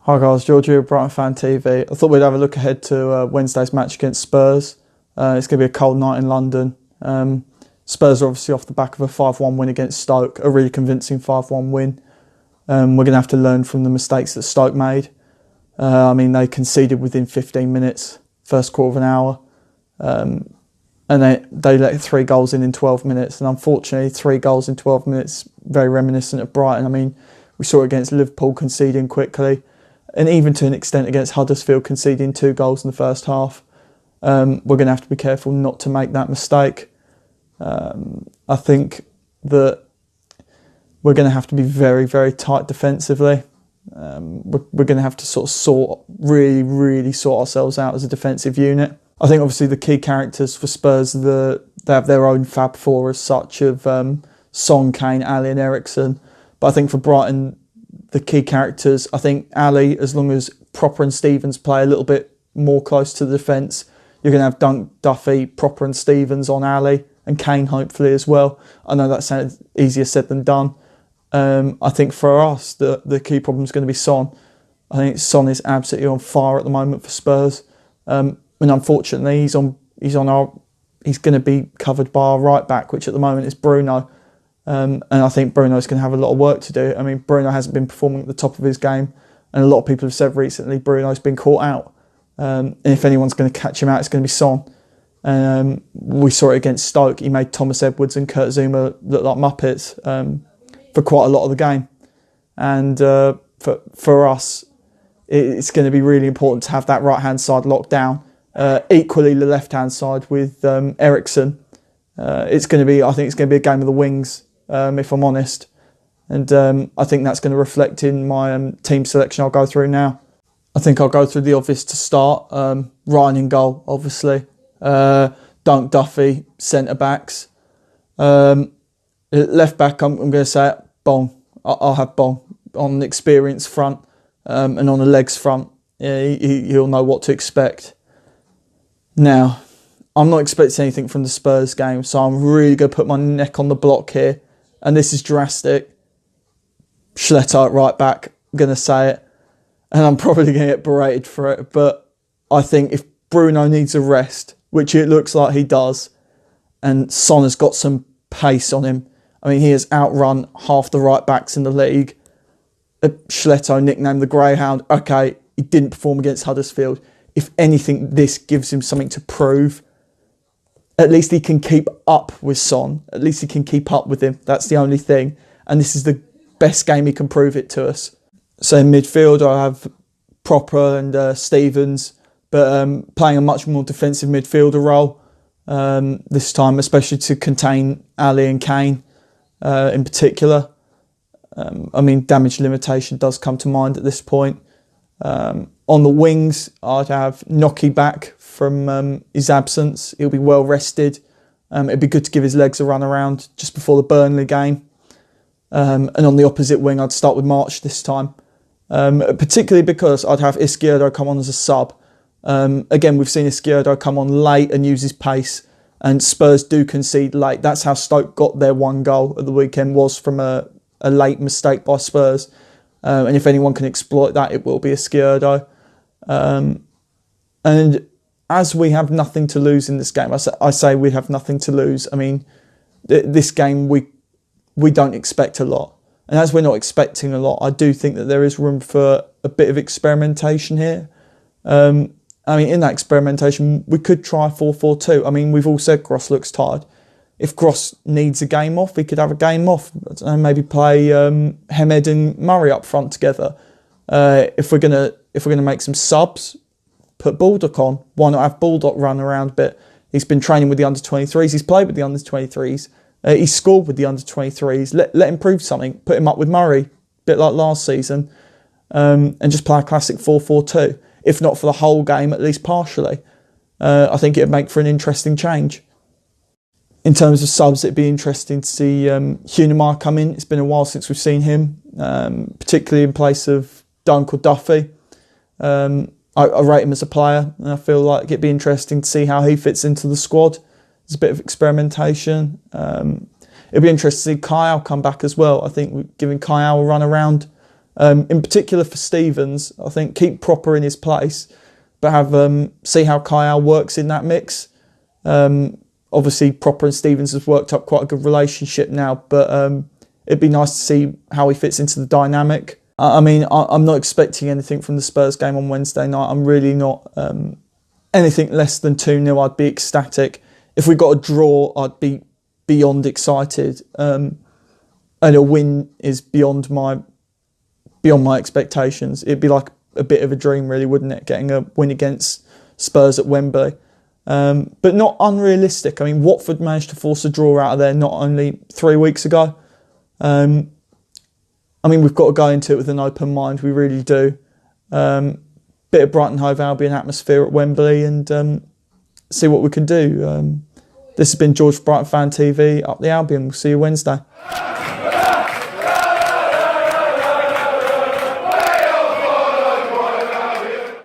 Hi guys, George here, Brighton Fan TV. I thought we'd have a look ahead to Wednesday's match against Spurs. It's going to be a cold night in London. Spurs are obviously off the back of a 5-1 win against Stoke, a really convincing 5-1 win. We're going to have to learn from the mistakes that Stoke made. They conceded within 15 minutes, first quarter of an hour. And they let 3 goals in 12 minutes. And unfortunately, 3 goals in 12 minutes, very reminiscent of Brighton. We saw it against Liverpool conceding quickly. And even to an extent against Huddersfield conceding 2 goals in the first half. We're going to have to be careful not to make that mistake. I think that we're going to have to be very, very tight defensively. We're going to have to really sort ourselves out as a defensive unit. I think obviously the key characters for Spurs, they have their own Fab Four as such of Son, Kane, Ali and Eriksen. But I think for Brighton, the key characters, I think Ali, as long as Propper and Stevens play a little bit more close to the defence, you're going to have Dunk, Duffy, Propper and Stevens on Ali and Kane hopefully as well. I know that sounds easier said than done. I think for us, the key problem is going to be Son. I think Son is absolutely on fire at the moment for Spurs. And unfortunately, he's going to be covered by our right back, which at the moment is Bruno. And I think Bruno's going to have a lot of work to do. Bruno hasn't been performing at the top of his game, and a lot of people have said recently Bruno's been caught out. And if anyone's going to catch him out, it's going to be Son. We saw it against Stoke. He made Thomas Edwards and Kurt Zouma look like Muppets for quite a lot of the game. And for us, it's going to be really important to have that right-hand side locked down. Equally, the left-hand side with Eriksen. I think it's going to be a game of the wings, if I'm honest. And I think that's going to reflect in my team selection I'll go through now. I think I'll go through the obvious to start. Ryan in goal, obviously. Dunk, Duffy, centre-backs. Left back, I'm going to say it, Bong. I'll have Bong on the experience front and on the legs front. He'll know what to expect. Now, I'm not expecting anything from the Spurs game, so I'm really going to put my neck on the block here. And this is drastic. Schletter at right back, I'm going to say it. And I'm probably going to get berated for it. But I think if Bruno needs a rest, which it looks like he does, and Son has got some pace on him. He has outrun half the right backs in the league. Schletter, nicknamed the Greyhound. Okay, he didn't perform against Huddersfield. If anything, this gives him something to prove. At least he can keep up with Son. At least he can keep up with him. That's the only thing. And this is the best game he can prove it to us. So in midfield, I have Propper and Stevens, but playing a much more defensive midfielder role this time, especially to contain Ali and Kane in particular. Damage limitation does come to mind at this point. On the wings, I'd have Noki back from his absence. He'll be well rested. It'd be good to give his legs a run around just before the Burnley game. And on the opposite wing, I'd start with March this time. Particularly because I'd have Izquierdo come on as a sub. Again, we've seen Izquierdo come on late and use his pace. And Spurs do concede late. That's how Stoke got their 1 goal at the weekend, was from a late mistake by Spurs. And if anyone can exploit that, it will be Izquierdo. And as we have nothing to lose in this game, I say we have nothing to lose. This game, we don't expect a lot. And as we're not expecting a lot, I do think that there is room for a bit of experimentation here. In that experimentation, we could try 4-4-2. We've all said Gross looks tired. If Gross needs a game off, he could have a game off. Maybe play Hamed and Murray up front together. If we're gonna make some subs, put Baldock on. Why not have Baldock run around a bit? He's been training with the under-23s. He's played with the under-23s. He's scored with the under-23s. Let him prove something. Put him up with Murray, a bit like last season, and just play a classic 4-4-2. If not for the whole game, at least partially. I think it'd make for an interesting change. In terms of subs, it'd be interesting to see Hunemeyer come in. It's been a while since we've seen him, particularly in place of Dunk or Duffy. I rate him as a player, and I feel like it'd be interesting to see how he fits into the squad. There's a bit of experimentation. It'd be interesting to see Kyle come back as well. I think giving Kyle a run around In particular for Stevens, I think keep Proper in his place, but have see how Kyle works in that mix. Obviously, Proper and Stevens have worked up quite a good relationship now, but it'd be nice to see how he fits into the dynamic. I mean, I'm not expecting anything from the Spurs game on Wednesday night. I'm really not. Anything less than 2-0, I'd be ecstatic. If we got a draw, I'd be beyond excited. And a win is beyond my expectations. It'd be like a bit of a dream, really, wouldn't it? Getting a win against Spurs at Wembley. But not unrealistic. I mean, Watford managed to force a draw out of there not only 3 weeks ago. I mean, we've got to go into it with an open mind. We really do. Bit of Brighton Hove Albion atmosphere at Wembley and see what we can do. This has been George for Brighton Fan TV, up the Albion. We'll see you Wednesday.